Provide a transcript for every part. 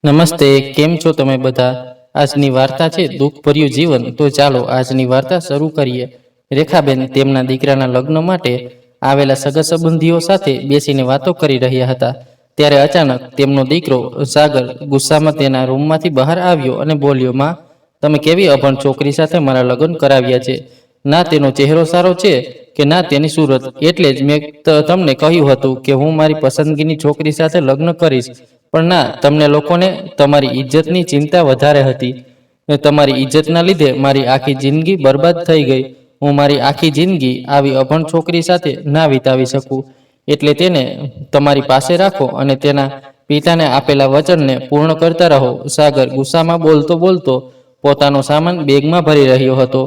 નમસ્તે, કેમ છો તમે બધા? આજની વાર્તા છે દુઃખભર્યું જીવન. તો ચાલો આજની વાર્તા શરૂ કરીએ. રેખાબેન તેમના દીકરાના લગ્ન માટે આવેલા સગા સંબંધીઓ સાથે બેસીને વાતો કરી રહ્યા હતા. ત્યારે અચાનક તેમનો દીકરો સાગર ગુસ્સામાં તેના રૂમમાંથી બહાર આવ્યો અને બોલ્યો, માં, તમે કેવી અભણ છોકરી સાથે મારા લગ્ન કરાવ્યા છે. ના તેનો ચહેરો સારો છે કે ના તેની સુરત. એટલે જ મેં તમને કહ્યું હતું કે હું મારી પસંદગીની છોકરી સાથે લગ્ન કરીશ. પણ ના, તમને લોકોને તમારી ઇજ્જતની ચિંતા વધારે હતી. તમારી ઇજ્જતના લીધે મારી આખી જિંદગી બરબાદ થઈ ગઈ. હું મારી આખી જિંદગી આવી અભણ છોકરી સાથે ના વિતાવી શકું. એટલે તેને તમારી પાસે રાખો અને તેના પિતાને આપેલા વચનને પૂર્ણ કરતા રહો. સાગર ગુસ્સામાં બોલતો બોલતો પોતાનો સામાન બેગમાં ભરી રહ્યો હતો.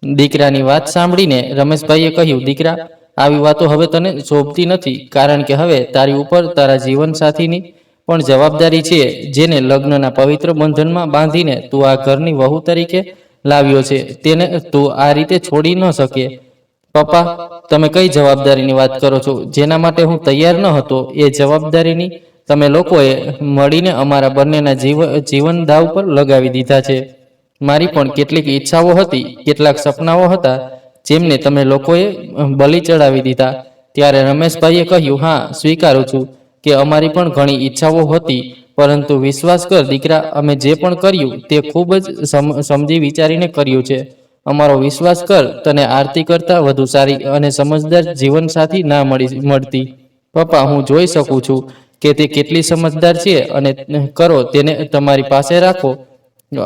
દીકરાની વાત સાંભળીને રમેશભાઈએ કહ્યું, દીકરા, આવી વાતો હવે તને શોભતી નથી, કારણ કે હવે તારી ઉપર તારા જીવનસાથીની પણ જવાબદારી છે, જેને લગ્નના પવિત્ર બંધનમાં બાંધીને તું આ ઘરની વહુ તરીકે લાવ્યો છે. તેને તું આ રીતે છોડી ન શકે. પપ્પા, તમે કઈ જવાબદારીની વાત કરો છો? જેના માટે હું તૈયાર ન હતો એ જવાબદારીની તમે લોકોએ મળીને અમારા બંનેના જીવન દાવ પર લગાવી દીધા છે. મારી પણ કેટલીક ઈચ્છાઓ હતી, કેટલાક સપનાઓ હતા, જેમને તમે લોકોએ બલિ ચડાવી દીધા. ત્યારે રમેશભાઈએ કહ્યું, હા, સ્વીકારું છું કે અમારી પણ ઘણી ઈચ્છાઓ હતી, પરંતુ વિશ્વાસ કર દીકરા, અમે જે પણ કર્યું તે ખૂબ જ સમજી વિચારીને કર્યું છે. અમારો વિશ્વાસ કર, તને આરતી કરતાં વધુ સારી અને સમજદાર જીવનસાથી ના મળતી. પપ્પા, હું જોઈ શકું છું કે તે કેટલી સમજદાર છે, અને કરો તેને તમારી પાસે રાખો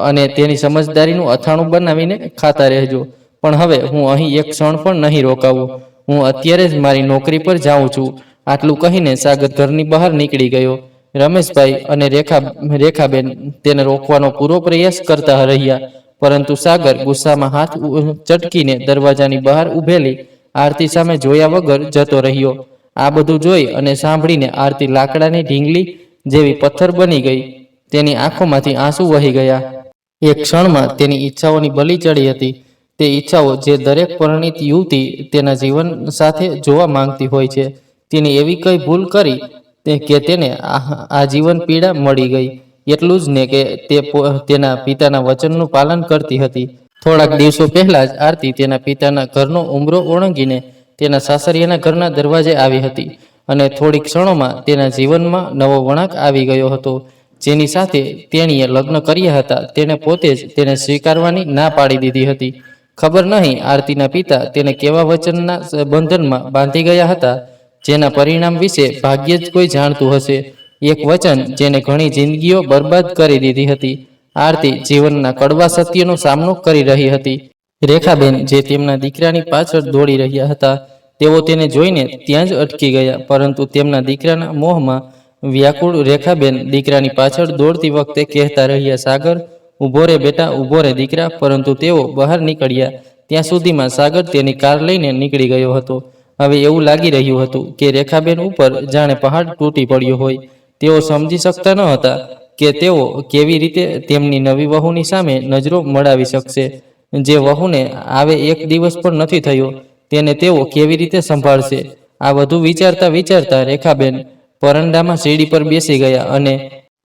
અને તેની સમજદારીનું અથાણું બનાવીને ખાતા રહેજો. પણ હવે હું અહીં એક ક્ષણ પણ નહીં રોકાવું. હું અત્યારે જ મારી નોકરી પર જાઉં છું. આટલું કહીને સાગર ઘરની બહાર નીકળી ગયો. રમેશભાઈ અને રેખાબેન તેને રોકવાનો પૂરો પ્રયાસ કરતા રહ્યા, પરંતુ સાગર ગુસ્સામાં હાથ ચટકીને દરવાજાની બહાર ઊભેલી આરતી સામે જોયા વગર જતો રહ્યો. આ બધું જોઈ અને સાંભળીને આરતી લાકડાની ઢીંગલી જેવી પથ્થર બની ગઈ. તેની આંખોમાંથી આંસુ વહી ગયા. એક ક્ષણમાં તેની ઈચ્છાઓની બલિ ચડી હતી. તે ઈચ્છાઓ જે દરેક પરિણીત યુવતી તેના જીવન સાથે જોવા માંગતી હોય છે. તેને એવી કઈ ભૂલ કરી કે તેને આજીવન પીડા મળી ગઈ. એટલું જ ને કે તે તેના પિતાના વચનનું પાલન કરતી હતી. થોડાક દિવસો પહેલા જ આરતી તેના પિતાના ઘરનો ઉંબરો ઓળંગીને તેના સાસરિયાના ઘરના દરવાજે આવી હતી, અને થોડી ક્ષણોમાં તેના જીવનમાં નવો વળાંક આવી ગયો હતો. જેની સાથે તેણીએ લગ્ન કર્યા હતા, તેણે પોતે જ તેને સ્વીકારવાની ના પાડી દીધી હતી. ખબર નહીં આરતીના પિતા તેને કેવા વચનના બંધનમાં બાંધી ગયા હતા, જેના પરિણામ વિશે ભાગ્યે જ કોઈ જાણતું હશે. એક વચન જેને ઘણી જિંદગીઓ બરબાદ કરી દીધી હતી. આરતી જીવનના કડવા સત્યનો સામનો કરી રહી હતી. રેખાબેન જે તેમના દીકરાની પાછળ દોડી રહ્યા હતા, તેઓ તેને જોઈને ત્યાં જ અટકી ગયા, પરંતુ તેમના દીકરાના મોહમાં વ્યાકુળ રેખાબેન દીકરાની પાછળ દોડતી વખતે કહેતા રહ્યા, સાગર, ઊભો રે બેટા, ઊભો રે દીકરા. પરંતુ તેઓ બહાર નીકળ્યા ત્યાં સુધીમાં સાગર તેની કાર લઈને નીકળી ગયો હતો. હવે એવું લાગી રહ્યું હતું કે રેખાબેન ઉપર જાણે પહાડ તૂટી પડ્યો હોય. તેઓ સમજી શકતા ન હતા કે તેઓ કેવી રીતે તેમની નવી વહુની સામે નજરો મળાવી શકશે. જે વહુને આવે એક દિવસ પણ નથી થયો, તેને તેઓ કેવી રીતે સંભાળશે? આ બધું વિચારતા વિચારતા રેખાબેન પરંડામાં સીડી પર બેસી ગયા, અને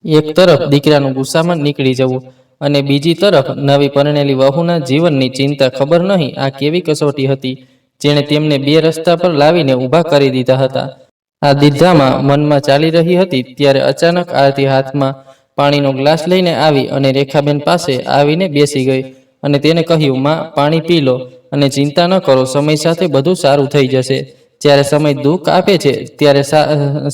એક તરફ દીકરાનું ગુસ્સામાં નીકળી જવું અને બીજી તરફ નવી પરણેલી વહુના જીવનની ચિંતા. ખબર નહીં આ કેવી કસોટી હતી, જેણે તેમને બે રસ્તા પર લાવીને ઊભા કરી દીધા હતા. આ દિધામાં મનમાં ચાલી રહી હતી ત્યારે અચાનક આરતી હાથમાં પાણીનો ગ્લાસ લઈને આવી અને રેખાબેન પાસે આવીને બેસી ગઈ અને તેને કહ્યું, માં, પાણી પી લો અને ચિંતા ન કરો, સમય સાથે બધું સારું થઈ જશે. જ્યારે સમય દુઃખ આપે છે ત્યારે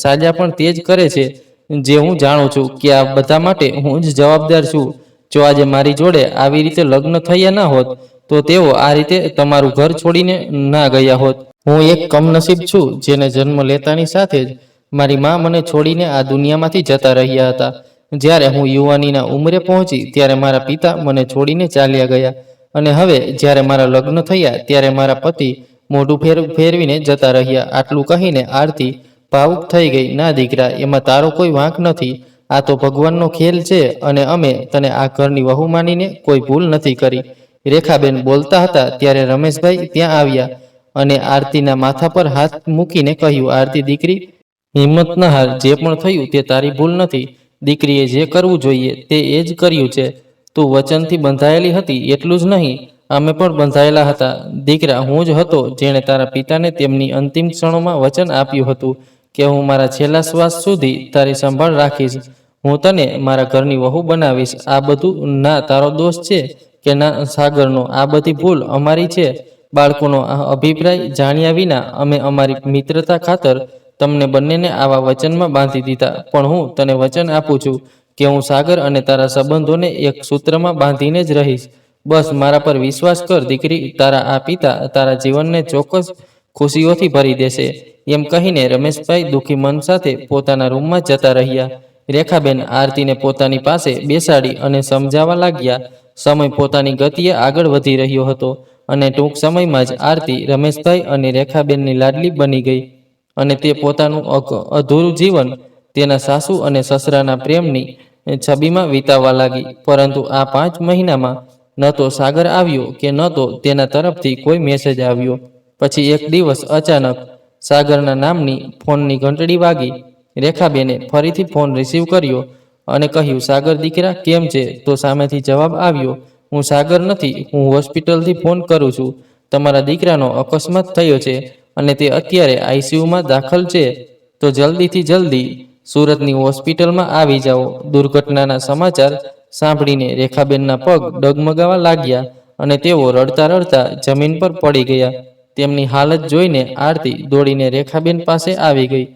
સાજા પણ તે જ કરે છે. જે હું જાણું છું કે આ બધા માટે હું જ જવાબદાર છું. જો આજે મારી જોડે આવી રીતે લગ્ન થયા ના હોત, તો તેઓ આ રીતે તમારું ઘર છોડીને ના ગયા હોત. હું એક કમનસીબ છું, જેને જન્મ લેતાની સાથે જ મારી માં મને છોડીને આ દુનિયામાંથી જતા રહ્યા હતા. જ્યારે હું યુવાનીના ઉંમરે પહોંચી ત્યારે મારા પિતા મને છોડીને ચાલ્યા ગયા, અને હવે જ્યારે મારા લગ્ન થયા ત્યારે મારા પતિ મોઢું ફેરવીને જતા રહ્યા. આટલું કહીને આરતી ભાવુક થઈ ગઈ. ના દીકરા, એમાં તારો કોઈ વાંક નથી. આ તો ભગવાનનો ખેલ છે, અને અમે તને આ ઘરની વહુ માનીને કોઈ ભૂલ નથી કરી. રેખાબેન બોલતા હતા ત્યારે રમેશભાઈ ત્યાં આવ્યા અને આરતીના માથા પર હાથ મૂકીને કહ્યું, આરતી દીકરી, હિંમત ન હાર. જે પણ થયું તે તારી ભૂલ નથી. દીકરીએ જે કરવું જોઈએ તે એ જ કર્યું છે. તું વચનથી બંધાયેલી હતી એટલું જ નહીં, અમે પણ બંધાયેલા હતા. દીકરા, હું જ હતો જેણે તારા પિતાને તેમની અંતિમ ક્ષણોમાં વચન આપ્યું હતું કે હું મારા છેલ્લા શ્વાસ સુધી તારી સંભાળ રાખીશ. હું તને મારા ઘરની વહુ બનાવીશ. આ બધું ના તારો દોષ છે કે ના સાગરનો. આ બધી ભૂલ અમારી છે. બાળકોનો અભિપ્રાય જાણ્યા વિના અમે અમારી મિત્રતા ખાતર તમને બંનેને આવા વચનમાં બાંધી દીધા. પણ હું તને વચન આપું છું કે હું સાગર અને તારા સંબંધોને એક સૂત્રમાં બાંધીને જ રહીશ. બસ મારા પર વિશ્વાસ કર દીકરી. તારા આ પિતા તારા જીવનને ચોક્કસ ખુશીઓથી ભરી દેશે. એમ કહીને રમેશભાઈ દુઃખી મન સાથે પોતાના રૂમમાં જતા રહ્યા. રેખાબેન આરતીને પોતાની પાસે બેસાડી અને સમજાવવા લાગ્યા. સમય પોતાની ગતિએ આગળ વધી રહ્યો હતો અને ટૂંક સમયમાં જ આરતી રમેશભાઈ અને રેખાબેનની લાડલી બની ગઈ અને તે પોતાનું અધૂરું જીવન તેના સાસુ અને સસરાના પ્રેમની છબીમાં વિતાવવા લાગી. પરંતુ આ 5 મહિનામાં ન તો સાગર આવ્યો કે ન તો તેના તરફથી કોઈ મેસેજ આવ્યો. પછી એક દિવસ અચાનક સાગરના નામની ફોનની ઘંટડી વાગી. રેખાબેને ફરીથી ફોન રિસીવ કર્યો અને કહ્યું, સાગર દીકરા કેમ છે? તો સામેથી જવાબ આવ્યો, હું સાગર નથી, હું હોસ્પિટલથી ફોન કરું છું. તમારા દીકરાનો અકસ્માત થયો છે અને તે અત્યારે આઈસીયુમાં દાખલ છે. તો જલ્દીથી જલ્દી સુરતની હોસ્પિટલમાં આવી જાઓ. દુર્ઘટનાના સમાચાર સાંભળીને રેખાબેનના પગ ડગમગાવા લાગ્યા અને તેઓ રડતા રડતા જમીન પર પડી ગયા. તેમની હાલત જોઈને આરતી દોડીને રેખાબેન પાસે આવી ગઈ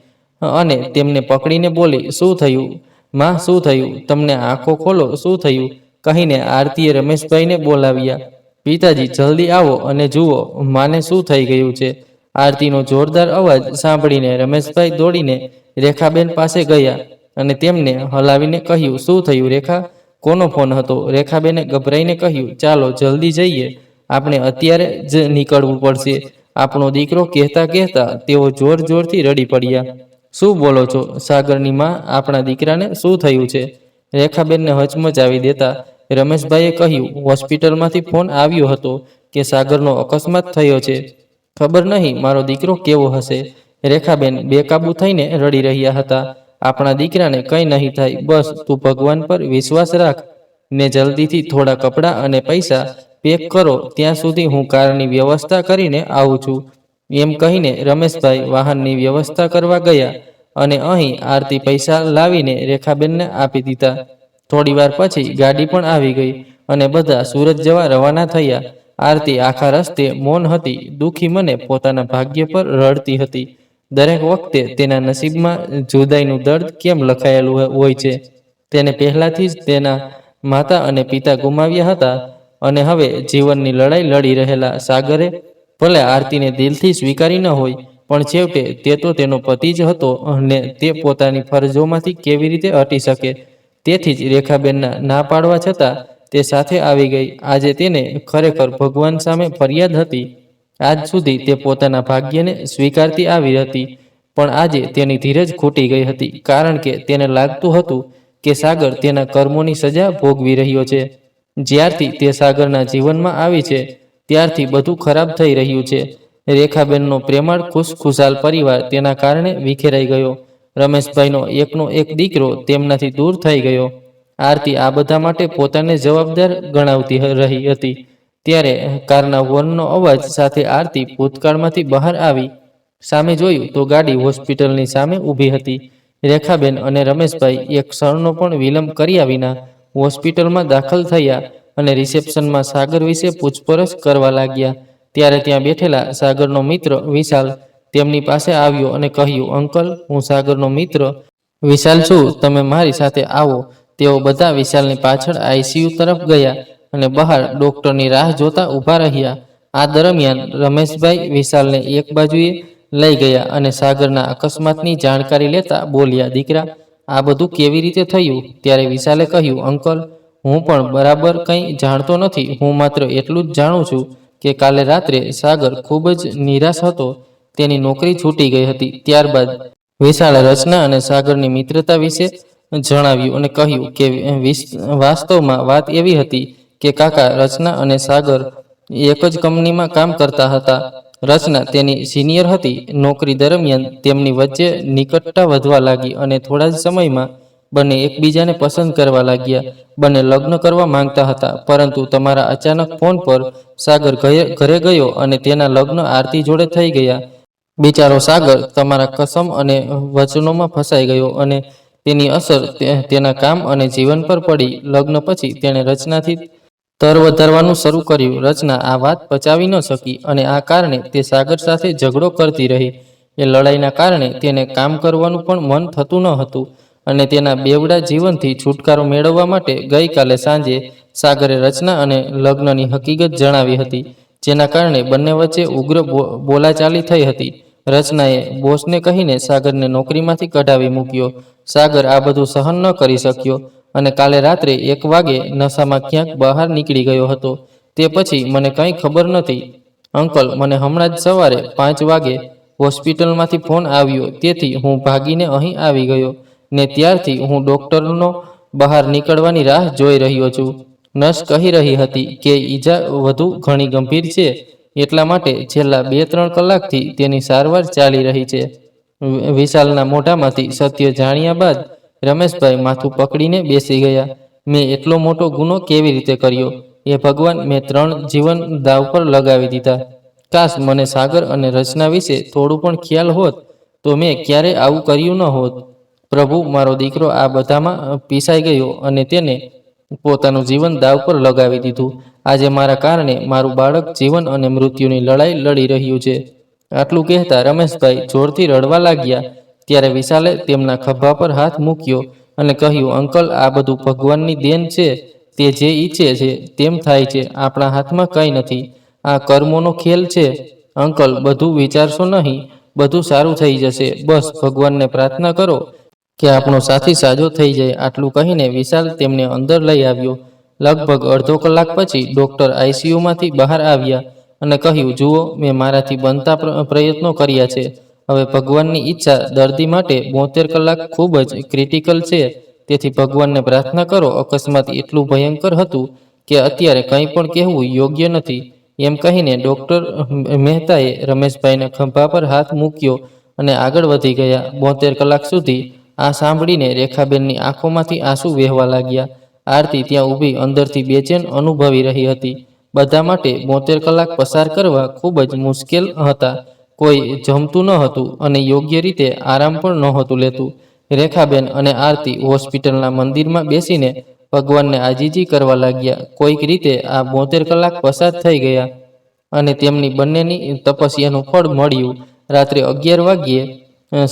અને તેમને પકડીને બોલી, શું થયું માં, શું થયું? તમને આંખો ખોલો, શું થયું? કહીને આરતીએ રમેશભાઈને બોલાવ્યા. પિતાજી જલ્દી આવો અને જુઓ માને શું થઈ ગયું છે. આરતીનો જોરદાર અવાજ સાંભળીને રમેશભાઈ દોડીને રેખાબેન પાસે ગયા અને તેમને હલાવીને કહ્યું, શું થયું રેખા? કોનો ફોન હતો? રેખાબેને ગભરાઈને કહ્યું, ચાલો જલ્દી જઈએ, આપણે અત્યારે જ નીકળવું પડશે. આપણો દીકરો કહેતા કહેતા તેઓ જોર જોરથી રડી પડ્યા. શું બોલો છો સાગરની માં? આપણા દીકરાને શું થયું છે? રેખાબેનને હચમચાવી દેતા રમેશભાઈએ કહ્યું, હોસ્પિટલમાંથી ફોન આવ્યો હતો કે સાગરનો અકસ્માત થયો છે. ખબર નહીં મારો દીકરો કેવો હશે. રેખાબેન બેકાબૂ થઈને રડી રહ્યા હતા. આપણા દીકરાને કંઈ નહીં થાય, બસ તું ભગવાન પર વિશ્વાસ રાખ ને જલ્દીથી થોડા કપડાં અને પૈસા પેક કરો. ત્યાં સુધી હું કારની વ્યવસ્થા કરીને આવું છું. એમ કહીને રમેશભાઈ વાહનની વ્યવસ્થા કરવા ગયા અને અહીં આરતી પૈસા લાવીને રેખાબેનને આપી દીધા. થોડીવાર પછી ગાડી પણ આવી ગઈ અને બધા સુરત જવા રવાના થયા. આરતી આખા રસ્તે મૌન હતી. દુઃખી મને પોતાના ભાગ્ય પર રડતી હતી. દરેક વખતે તેના નસીબમાં જુદાઈનું દર્દ કેમ લખાયેલું હોય છે. તેને પહેલાથી જ તેના માતા અને પિતા ગુમાવ્યા હતા અને હવે જીવનની લડાઈ લડી રહેલા સાગરે ભલે આરતીને દિલથી સ્વીકારી ન હોય, પણ છેવટે તે તો તેનો પતિ જ હતો અને તે પોતાની ફરજોમાંથી કેવી રીતે હટી શકે. તેથી જ રેખાબેનના ના પાડવા છતાં તે સાથે આવી ગઈ. આજે તેને ખરેખર ભગવાન સામે ફરિયાદ હતી. આજ સુધી તે પોતાના ભાગ્યને સ્વીકારતી આવી હતી, પણ આજે તેની ધીરજ ખૂટી ગઈ હતી, કારણ કે તેને લાગતું હતું કે સાગર તેના કર્મોની સજા ભોગવી રહ્યો છે. જ્યારથી તે સાગરના જીવનમાં આવી છે ત્યારથી બધું ખરાબ થઈ રહ્યું છે. રેખાબેનનો પ્રેમાળ ખુશખુશાલ પરિવાર તેના કારણે વિખેરાઈ ગયો. રમેશભાઈનો એકનો એક દીકરો તેમનાથી દૂર થઈ ગયો. આરતી આ બધા માટે પોતાને જવાબદાર ગણાવતી રહી હતી. ત્યારે કારના હોર્નનો અવાજ સાથે આરતી ભૂતકાળમાંથી બહાર આવી. સામે જોયું તો ગાડી હોસ્પિટલની સામે ઊભી હતી. રેખાબેન અને રમેશભાઈ એક ક્ષણનો પણ વિલંબ કર્યા વિના હોસ્પિટલમાં દાખલ થયા અને રિસેપ્શનમાં સાગર વિશે પૂછપરછ કરવા લાગ્યા. ત્યારે ત્યાં બેઠેલા સાગરનો મિત્ર વિશાલ તેમની પાસે આવ્યો અને કહ્યું, અંકલ, હું સાગરનો મિત્ર વિશાલ છું, તમે મારી સાથે આવો. તેઓ બધા વિશાલની પાછળ આઈસીયુ તરફ ગયા અને બહાર ડોક્ટરની રાહ જોતા ઊભા રહ્યા. આ દરમિયાન રમેશભાઈ વિશાલને એક બાજુએ લઈ ગયા અને સાગરના અકસ્માતની જાણકારી લેતા બોલ્યા, દીકરા, આ બધું કેવી રીતે થયું? ત્યારે વિશાલે કહ્યું, અંકલ, હું પણ બરાબર કંઈ જાણતો નથી. હું માત્ર એટલું જ જાણું છું કે કાલે રાત્રે સાગર ખૂબ જ નિરાશ હતો. તેની નોકરી છૂટી ગઈ હતી. ત્યારબાદ વિશાળે રચના અને સાગરની મિત્રતા વિશે જણાવ્યું અને કહ્યું કે વાસ્તવમાં વાત એવી હતી કે કાકા રચના અને સાગર એક જ કંપનીમાં કામ કરતા હતા. રચના તેની સિનિયર હતી. નોકરી દરમિયાન તેમની વચ્ચે નિકટતા વધવા લાગી અને થોડા જ સમયમાં બંને એકબીજાને પસંદ કરવા લાગ્યા. બંને લગ્ન કરવા માંગતા હતા, પરંતુ તમારા અચાનક ફોન પર સાગર ઘરે ગયો અને તેના લગ્ન આરતી જોડે થઈ ગયા. બિચારો સાગર તમારા કસમ અને વચનોમાં ફસાઈ ગયો અને તેની અસર તેના કામ અને જીવન પર પડી. લગ્ન પછી તેણે રચનાથી તર વધારવાનું શરૂ કર્યું. રચના આ વાત પચાવી ન શકી અને આ કારણે તે સાગર સાથે ઝઘડો કરતી રહી. એ લડાઈના કારણે તેને કામ કરવાનું પણ મન થતું ન હતું અને તેના બેવડા જીવનથી છુટકારો મેળવવા માટે ગઈકાલે સાંજે સાગરે રચના અને લગ્નની હકીકત જણાવી હતી, જેના કારણે બંને વચ્ચે ઉગ્ર બોલાચાલી થઈ હતી. રચનાએ બોસને કહીને સાગરને નોકરીમાંથી કઢાવી મૂક્યો. સાગર આ બધું સહન ન કરી શક્યો અને કાલે રાત્રે 1 વાગે નશામાં ક્યાંક બહાર નીકળી ગયો હતો. તે પછી મને કંઈ ખબર નથી અંકલ. મને હમણાં જ સવારે 5 વાગે હોસ્પિટલમાંથી ફોન આવ્યો, તેથી હું ભાગીને અહીં આવી ગયો ને ત્યારથી હું ડૉક્ટરનો બહાર નીકળવાની રાહ જોઈ રહ્યો છું. નર્સ કહી રહી હતી કે ઈજા વધુ ઘણી ગંભીર છે, એટલા માટે છેલ્લા 2-3 કલાકથી તેની સારવાર ચાલી રહી છે. વિશાલના મોઢામાંથી સત્ય જાણ્યા બાદ રમેશભાઈ માથું પકડીને બેસી ગયા. મેં એટલો મોટો ગુનો કેવી રીતે કર્યો? એ ભગવાન, મેં 3 જીવન દાવ પર લગાવી દીધા. કાશ મને સાગર અને રચના વિશે થોડું પણ ખ્યાલ હોત તો મેં ક્યારેય આવું કર્યું ન હોત. પ્રભુ, મારો દીકરો આ બધામાં પીસાઈ ગયો અને તેને પોતાનું જીવન દાવ પર લગાવી દીધું. આજે મારા કારણે મારું બાળક જીવન અને મૃત્યુની લડાઈ લડી રહ્યું છે. આટલું કહેતા રમેશભાઈ જોરથી રડવા લાગ્યા. ત્યારે વિશાલે તેમના ખભા પર હાથ મૂક્યો અને કહ્યું, અંકલ, આ બધું ભગવાનની દેન છે. તે જે ઈચ્છે છે તેમ થાય છે. આપણા હાથમાં કંઈ નથી. આ કર્મોનો ખેલ છે. અંકલ, બધું વિચારશો નહીં. બધું સારું થઈ જશે. બસ ભગવાનને પ્રાર્થના કરો કે આપણો સાથી સાજો થઈ જાય. આટલું કહીને વિશાલ તેમને અંદર લઈ આવ્યો. લગભગ અડધો કલાક પછી ડૉક્ટર આઈસીયુમાંથી બહાર આવ્યા અને કહ્યું, જુઓ, મેં મારાથી બનતા પ્રયત્નો કર્યા છે. હવે ભગવાનની ઈચ્છા દર્દી માટે 72 કલાક ખૂબ જ ક્રિટિકલ છે, તેથી ભગવાનને પ્રાર્થના કરો. અકસ્માત એટલું ભયંકર હતું કે અત્યારે કંઈ પણ કહેવું યોગ્ય નથી. એમ કહીને ડૉક્ટર મહેતાએ રમેશભાઈના ખભા પર હાથ મૂક્યો અને આગળ વધી ગયા. 72 કલાક સુધી આ સાંભળીને રેખાબેનની આંખોમાંથી આંસુ વહેવા લાગ્યા. આરતી ત્યાં ઊભી અંદરથી બેચેન અનુભવી રહી હતી. બધા માટે 72 કલાક પસાર કરવા ખૂબ જ મુશ્કેલ હતા. કોઈ જમતું ન હતું અને યોગ્ય રીતે આરામ પણ નહોતું લેતું. રેખાબેન અને આરતી હોસ્પિટલના મંદિરમાં બેસીને ભગવાનને આજીજી કરવા લાગ્યા. કોઈક રીતે આ 72 કલાક પસાર થઈ ગયા અને તેમની બંનેની તપસ્યાનું ફળ મળ્યું. રાત્રે 11 વાગ્યે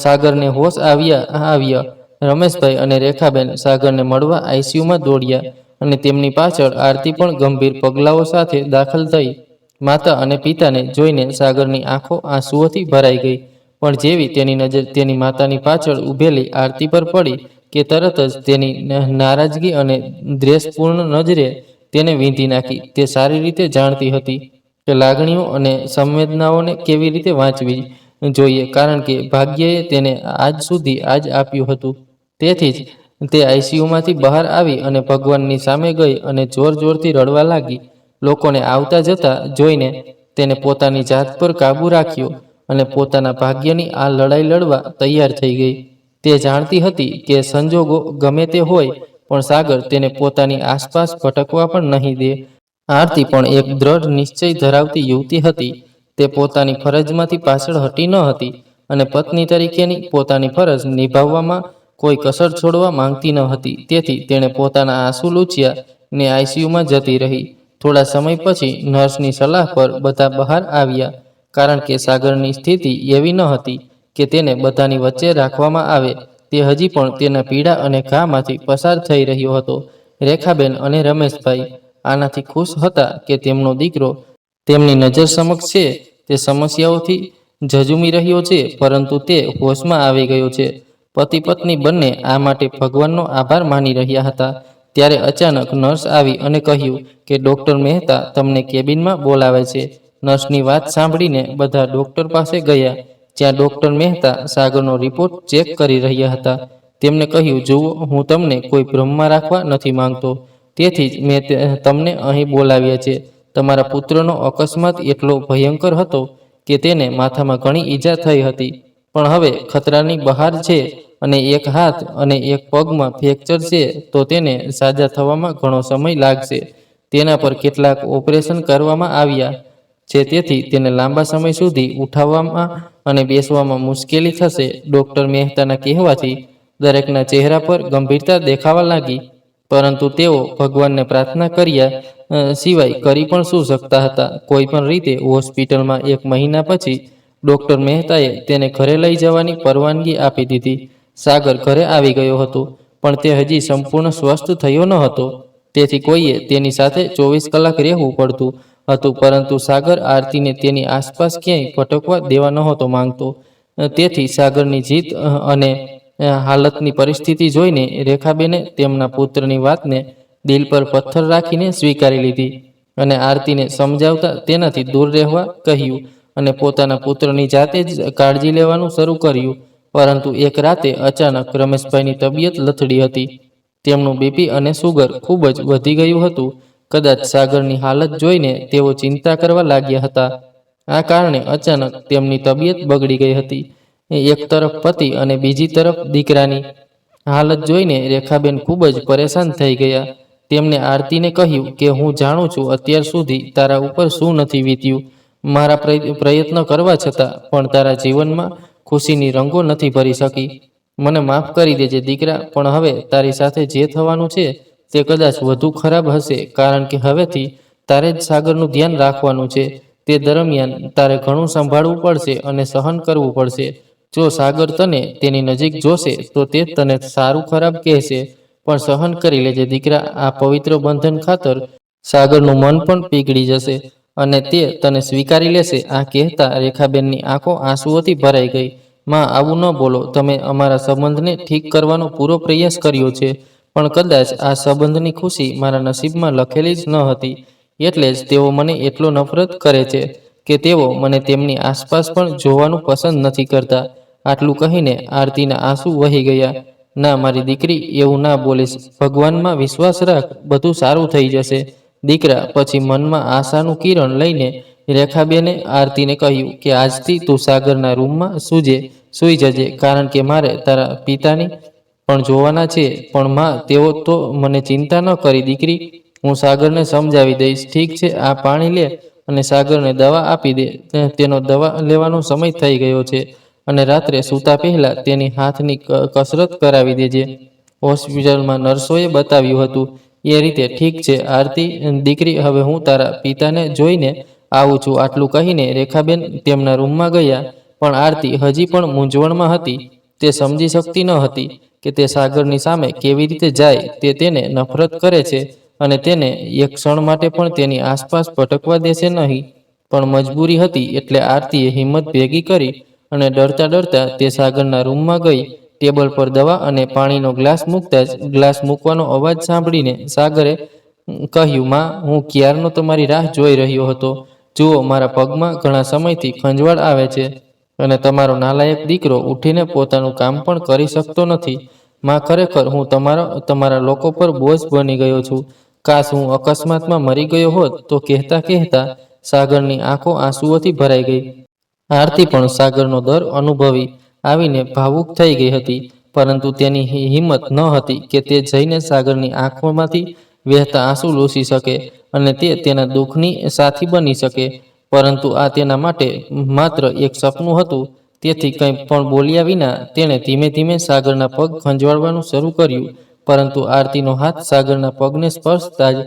સાગરને હોશ આવ્યા. રમેશભાઈ અને રેખાબેન સાગરને મળવા આઈસીયુમાં દોડ્યા અને તેમની પાછળ આરતી પણ ગંભીર પગલાઓ સાથે દાખલ થઈ. માતા અને પિતાને જોઈને સાગરની આંખો આંસુઓથી ભરાઈ ગઈ, પણ જેવી તેની નજર તેની માતાની પાછળ ઊભેલી આરતી પર પડી કે તરત જ તેની નારાજગી અને દ્વેષપૂર્ણ નજરે તેને વીંધી નાખી. તે સારી રીતે જાણતી હતી કે લાગણીઓ અને સંવેદનાઓને કેવી રીતે વાંચવી જોઈએ, કારણ કે ભાગ્યએ તેને આજ સુધી આ જ આપ્યું હતું. તેથી જ તે આઈસીયુમાંથી બહાર આવી અને ભગવાનની સામે ગઈ અને જોરથી રડવા લાગી. લોકોને આવતા જતા જોઈને તેને પોતાની જાત પર કાબૂ રાખ્યો અને પોતાના ભાગ્યની આ લડાઈ લડવા તૈયાર થઈ ગઈ. તે જાણતી હતી કે સંજોગો ગમે તે હોય, પણ સાગર તેને પોતાની આસપાસ ભટકવા પણ નહીં દે. આરતી પણ એક દ્રઢ નિશ્ચય ધરાવતી યુવતી હતી. તે પોતાની ફરજમાંથી પાછળ હટી ન હતી અને પત્ની તરીકેની પોતાની ફરજ નિભાવવામાં કોઈ કસર છોડવા માંગતી ન હતી. તેથી તેણે પોતાના આંસુ લૂછ્યા ને આઈસીયુમાં જતી રહી. થોડા સમય પછી નર્સની સલાહ પર બધા બહાર આવ્યા, કારણ કે સાગરની સ્થિતિ એવી ન હતી કે તેને બધાની વચ્ચે રાખવામાં આવે. તે હજી પણ તેના પીડા અને ઘામાંથી પસાર થઈ રહ્યો હતો. રેખાબેન અને રમેશભાઈ આનાથી ખુશ હતા કે તેમનો દીકરો તેમની નજર સમક્ષ છે. તે સમસ્યાઓથી ઝઝૂમી રહ્યો છે, પરંતુ તે હોશમાં આવી ગયો છે. પતિ પત્ની બંને આ માટે ભગવાનનો આભાર માની રહ્યા હતા. ત્યારે અચાનક નર્સ આવી અને કહ્યું કે ડૉક્ટર મહેતા તમને કેબિનમાં બોલાવે છે. નર્સની વાત સાંભળીને બધા ડૉક્ટર પાસે ગયા, જ્યાં ડૉક્ટર મહેતા સાગરનો રિપોર્ટ ચેક કરી રહ્યા હતા. તેમને કહ્યું, જુઓ, હું તમને કોઈ ભ્રમમાં રાખવા નથી માંગતો, તેથી જ મેં તમને અહીં બોલાવ્યા છે. તમારા પુત્રનો અકસ્માત એટલો ભયંકર હતો કે તેને માથામાં ઘણી ઈજા થઈ હતી, પણ હવે ખતરાની બહાર છે અને એક હાથ અને એક પગમાં ફ્રેક્ચર છે તો તેને સાજા થવામાં ઘણો સમય લાગશે. તેના પર કેટલાક ઓપરેશન કરવામાં આવ્યા છે, તેથી તેને લાંબા સમય સુધી ઉઠાવવામાં અને બેસવામાં મુશ્કેલી થશે. ડોક્ટર મહેતાના કહેવાથી દરેકના ચહેરા પર ગંભીરતા દેખાવા લાગી, પરંતુ તેઓ ભગવાનને પ્રાર્થના કર્યા સિવાય કરી પણ શું શકતા હતા. કોઈ પણ રીતે હોસ્પિટલમાં 1 મહિના પછી ડોક્ટર મહેતાએ તેને ઘરે લઈ જવાની પરવાનગી આપી દીધી. સાગર ઘરે આવી ગયો હતો, પણ તે હજી સંપૂર્ણ સ્વસ્થ થયો ન હતો. તેથી કોઈએ તેની સાથે 24 કલાક રહેવું પડતું હતું, પરંતુ સાગર આરતીને તેની આસપાસ ક્યાંય ભટકવા દેવા નહોતો માંગતો. તેથી સાગરની જીદ અને હાલતની પરિસ્થિતિ જોઈને રેખાબેને તેમના પુત્રની વાતને દિલ પર પથ્થર રાખીને સ્વીકારી લીધી અને આરતીને સમજાવતા તેનાથી દૂર રહેવા કહ્યું અને પોતાના પુત્રની જાતે જ કાળજી લેવાનું શરૂ કર્યું. પરંતુ એક રાતે અચાનક રમેશભાઈની તબિયત લથડી હતી. તેમનું બીપી અને સુગર ખૂબ જ વધી ગયું હતું. કદાચ સાગરની હાલત જોઈને તેઓ ચિંતા કરવા લાગ્યા હતા. આ કારણે અચાનક તેમની તબિયત બગડી ગઈ હતી. એક તરફ પતિ અને બીજી તરફ દીકરાની હાલત જોઈને રેખાબેન ખૂબ જ પરેશાન થઈ ગયા. તેમણે આરતીને કહ્યું કે હું જાણું છું અત્યાર સુધી તારા ઉપર શું નથી વીત્યું, મારા પ્રયત્ન કરવા છતાં પણ તારા જીવનમાં ખુશીની રંગો નથી ભરી શકી. મને માફ કરી દેજે દીકરા, પણ હવે તારી સાથે જે થવાનું છે તે કદાચ વધુ ખરાબ હશે, કારણ કે હવેથી તારે જ સાગરનું ધ્યાન રાખવાનું છે. તે દરમિયાન તારે ઘણું સંભાળવું પડશે અને સહન કરવું પડશે. જો સાગર તને તેની નજીક જોશે તો તે તને સારું ખરાબ કહેશે, પણ સહન કરી લેજે દીકરા. આ પવિત્ર બંધન ખાતર સાગરનું મન પણ પીગળી જશે અને તે તને સ્વીકારી લેશે. આ કહેતા રેખાબેનની આંખો આંસુઓથી ભરાઈ ગઈ. માં, આવું ન બોલો. તમે અમારા સંબંધને ઠીક કરવાનો પૂરો પ્રયાસ કર્યો છે, પણ કદાચ આ સંબંધની ખુશી મારા નસીબમાં લખેલી જ ન હતી. એટલે જ તેઓ મને એટલો નફરત કરે છે કે તેઓ મને તેમની આસપાસ પણ જોવાનું પસંદ નથી કરતા. આટલું કહીને આરતીના આંસુ વહી ગયા. ના મારી દીકરી, એવું ના બોલીશ. ભગવાનમાં વિશ્વાસ રાખ, બધું સારું થઈ જશે દીકરા. પછી મનમાં આશાનું કિરણ લઈને રેખાબેને આરતીને કહ્યું કે આજથી તું સાગરના રૂમમાં સૂઈ જજે, કારણ કે મારે તારા પિતાની પણ જોવાના છે. પણ માં, તેઓ તો મને ચિંતા ન કરી દીકરી, હું સાગરને સમજાવી દઈશ. ઠીક છે, આ પાણી લે અને સાગરને દવા આપી દે. તેનો દવા લેવાનો સમય થઈ ગયો છે અને રાત્રે સૂતા પહેલા તેની હાથની કસરત કરાવી દેજે. હોસ્પિટલમાં નર્સોએ બતાવ્યું હતું એ રીતે. ઠીક છે આરતી દીકરી, હવે હું તારા પિતાને જોઈને આવું છું. આટલું કહીને રેખાબેન તેમના રૂમમાં ગયા, પણ આરતી હજી પણ મૂંઝવણમાં હતી. તે સમજી શકતી ન હતી કે તે સાગરની સામે કેવી રીતે જાય. તે તેને નફરત કરે છે અને તેને એક ક્ષણ માટે પણ તેની આસપાસ ભટકવા દેશે નહીં. પણ મજબૂરી હતી, એટલે આરતીએ હિંમત ભેગી કરી અને ડરતા ડરતા તે સાગરના રૂમમાં ગઈ. ટેબલ પર દવા અને પાણીનો ગ્લાસ મૂકતા જ ગ્લાસ મૂકવાનો અવાજ સાંભળીને સાગરે કહ્યું, માં, હું ક્યારનો તમારી રાહ જોઈ રહ્યો હતો. જુઓ, મારા પગમાં ઘણા સમયથી ખંજવાળ આવે છે અને તમારો નાલાયક દીકરો ઉઠીને પોતાનું કામ પણ કરી શકતો નથી. માં, ખરેખર હું તમારા લોકો પર બોજ બની ગયો છું. કાશ હું અકસ્માતમાં મરી ગયો હોત. તો કહેતા કહેતા સાગરની આંખો આંસુઓથી ભરાઈ ગઈ. આરતી પણ સાગરનો દર અનુભવી આવીને ભાવુક થઈ ગઈ હતી, પરંતુ તેની હિંમત ન હતી કે તે જઈને સાગરની આંખોમાંથી વહેતા આંસુ લૂછી શકે અને તે તેના દુઃખની સાથી બની શકે. પરંતુ આ તેના માટે માત્ર એક સપનું હતું. તેથી કંઈ પણ બોલ્યા વિના તેણે ધીમે ધીમે સાગરના પગ ખંજવાળવાનું શરૂ કર્યું. પરંતુ આરતીનો હાથ સાગરના પગને સ્પર્શતા જ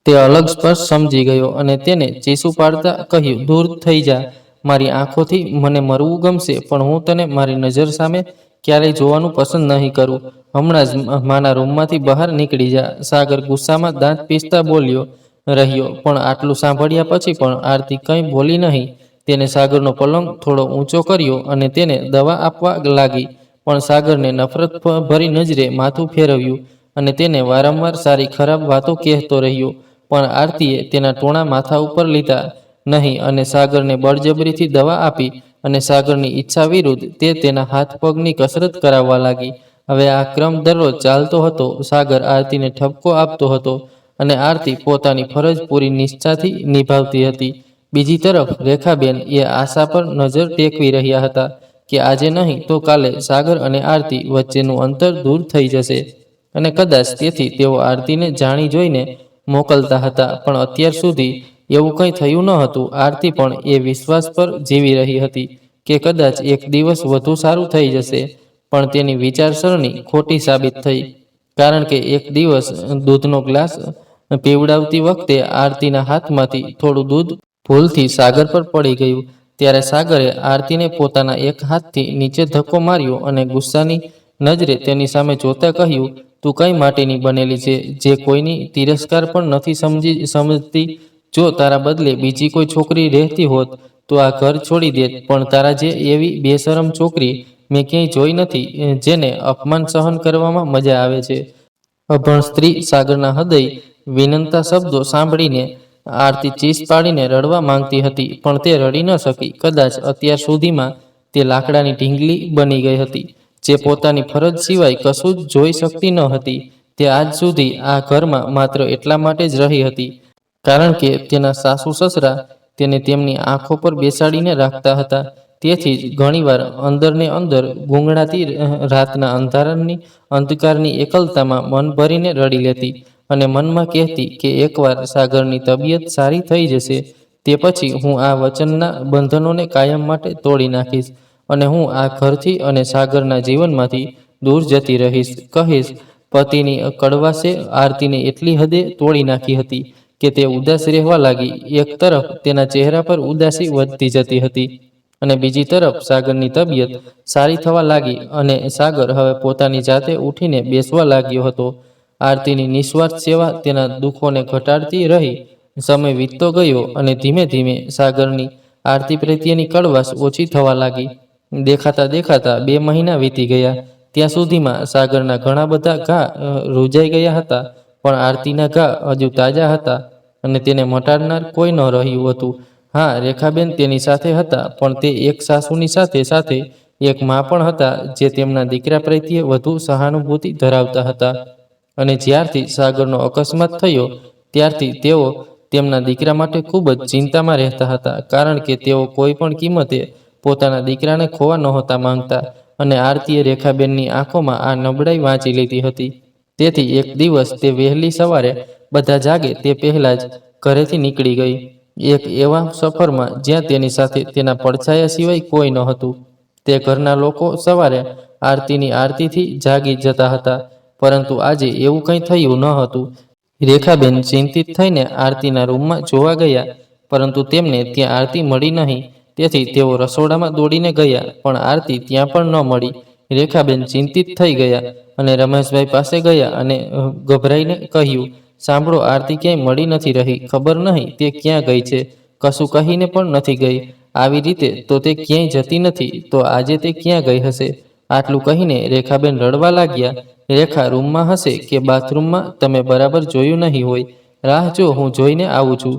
તે અલગ સ્પર્શ સમજી ગયો અને તેને ચીસું પાડતા કહ્યું, દૂર થઈ જા મારી આંખોથી. મને મરવું ગમશે, પણ હું તને મારી નજર સામે ક્યારેય જોવાનું પસંદ નહીં કરું. હમણાં જ માના રૂમમાંથી બહાર નીકળી જા. સાગર ગુસ્સામાં દાંત પીસતા બોલ્યો રહ્યો, પણ આટલું સાંભળ્યા પછી પણ આરતી કંઈ બોલી નહીં. તેને સાગરનો પલંગ થોડો ઊંચો કર્યો અને તેને દવા આપવા લાગી, પણ સાગરને નફરત ભરી નજરે માથું ફેરવ્યું અને તેને વારંવાર સારી ખરાબ વાતો કહેતો રહ્યો. પણ આરતીએ તેના ટોણા માથા ઉપર લીધા નહીં અને સાગરને બળજબરીથી દવા આપી અને સાગરની ઈચ્છા વિરુદ્ધ તે તેના હાથ પગની કસરત કરાવવા લાગી. હવે આ ક્રમ દરરોજ ચાલતો હતો. સાગર આરતીને ઠપકો આપતો હતો અને આરતી પોતાની ફરજ પૂરી નિષ્ઠાથી નિભાવતી હતી. બીજી તરફ રેખાબેન એ આશા પર નજર ટેકવી રહ્યા હતા કે આજે નહીં તો કાલે સાગર અને આરતી વચ્ચેનું અંતર દૂર થઈ જશે, અને કદાચ તેથી તેઓ આરતીને જાણી જોઈને મોકલતા હતા. પણ અત્યાર સુધી એવું કંઈ થયું ન હતું. આરતી પણ એ વિશ્વાસ પર જીવી રહી હતી કે કદાચ એક દિવસ વધુ સારું થઈ જશે. પણ તેની વિચારસરણી ખોટી સાબિત થઈ, કારણ કે એક દિવસ દૂધનો ગ્લાસ પીવડાવતી વખતે આરતીના હાથમાંથી થોડું દૂધ ભૂલથી સાગર પર પડી ગયું. ત્યારે સાગરે આરતીને પોતાના એક હાથથી નીચે ધક્કો માર્યો અને ગુસ્સાની નજરે તેની સામે જોતા કહ્યું, તું કઈ માટીની બનેલી છે, જે કોઈની તિરસ્કાર પણ નથી સમજતી? જો તારા બદલે બીજી કોઈ છોકરી રહેતી હોત તો આ ઘર છોડી દેત, પણ તારા જે એવી બેશરમ છોકરી મેં ક્યાંય જોઈ નથી, જેને અપમાન સહન કરવામાં મજા આવે છે. અભણ સ્ત્રી. સાગરના હૃદય વિનંતા શબ્દો સાંભળીને આરતી ચીસ પાડીને રડવા માંગતી હતી, પણ તે રડી ન શકી. કદાચ અત્યાર સુધીમાં તે લાકડાની ઢીંગલી બની ગઈ હતી, જે પોતાની ફરજ સિવાય કશું જ જોઈ શકતી ન હતી. તે આજ સુધી આ ઘરમાં માત્ર એટલા માટે જ રહી હતી કારણ કે તેના સાસુ સસરા તેને તેમની આંખો પર બેસાડીને રાખતા હતા. તેથી જ ઘણીવાર અંદરને અંદર ગૂંગળાતી રાતના અંધકારની એકલતામાં મન ભરીને રડી લેતી અને મનમાં કહેતી કે એકવાર સાગરની તબિયત સારી થઈ જશે, તે પછી હું આ વચનના બંધનોને કાયમ માટે તોડી નાખીશ, અને હું આ ઘરથી અને સાગરના જીવનમાંથી દૂર જતી રહીશ. કહીશ. પતિની કડવાશે આરતીને એટલી હદે તોડી નાખી હતી કે તે ઉદાસ રહેવા લાગી. એક તરફ તેના ચહેરા પર ઉદાસી વધતી જતી હતી, અને બીજી તરફ સાગરની તબિયત સારી થવા લાગી, અને સાગર હવે પોતાની જાતે ઉઠીને બેસવા લાગ્યો હતો. આરતીની નિસ્વાર્થ સેવા તેના દુઃખોને ઘટાડતી રહી. સમય વીતતો ગયો અને ધીમે ધીમે સાગરની આરતી પ્રત્યેની કડવાશ ઓછી થવા લાગી. દેખાતા દેખાતા 2 મહિના વીતી ગયા. ત્યાં સુધીમાં સાગરના ઘણા બધા ઘા રૂજાઈ ગયા હતા, પણ આરતીના ઘા હજુ તાજા હતા, અને તેને મટાડનાર કોઈ ન રહ્યું હતું. હા, રેખાબેન તેની સાથે હતા, પણ તે એક સાસુની સાથે સાથે એક મા પણ હતા, જે તેમના દીકરા પ્રત્યે વધુ સહાનુભૂતિ ધરાવતા હતા. અને જ્યારથી સાગરનો અકસ્માત થયો ત્યારથી તેઓ તેમના દીકરા માટે ખૂબ જ ચિંતામાં રહેતા હતા, કારણ કે તેઓ કોઈ પણ કિંમતે પોતાના દીકરાને ખોવા નહોતા માંગતા. અને આરતીએ રેખાબેનની આંખોમાં આ નબળાઈ વાંચી લીધી હતી. તેથી એક દિવસ તે વહેલી સવારે બધા જાગે તે પહેલા જ ઘરેથી નીકળી ગઈ, એક એવા સફરમાં જ્યાં તેની સાથે તેના પડછાયા સિવાય કોઈ ન હતું. તે ઘરના લોકો સવારે આરતીની આરતીથી જાગી જતા હતા, પરંતુ આજે એવું કંઈ થયું ન હતું. રેખાબેન ચિંતિત થઈને આરતીના રૂમમાં જોવા ગયા, પરંતુ તેમને ત્યાં આરતી મળી નહીં. તેથી તેઓ રસોડામાં દોડીને ગયા, પણ આરતી ત્યાં પણ ન મળી. રેખાબેન ચિંતિત થઈ ગયા અને રમેશભાઈ પાસે ગયા અને ગભરાઈને કહ્યું, સાંભળો, આરતી ક્યાંય મળી નથી રહી. ખબર નહીં તે ક્યાં ગઈ છે. કશું કહીને પણ નથી ગઈ. આવી રીતે તો તે ક્યાંય જતી નથી, તો આજે તે ક્યાં ગઈ હશે? આટલું કહીને રેખાબેન રડવા લાગ્યા. રેખા રૂમમાં હશે કે બાથરૂમમાં, તમે બરાબર જોયું નહીં હોય. રાહ જો, હું જોઈને આવું છું.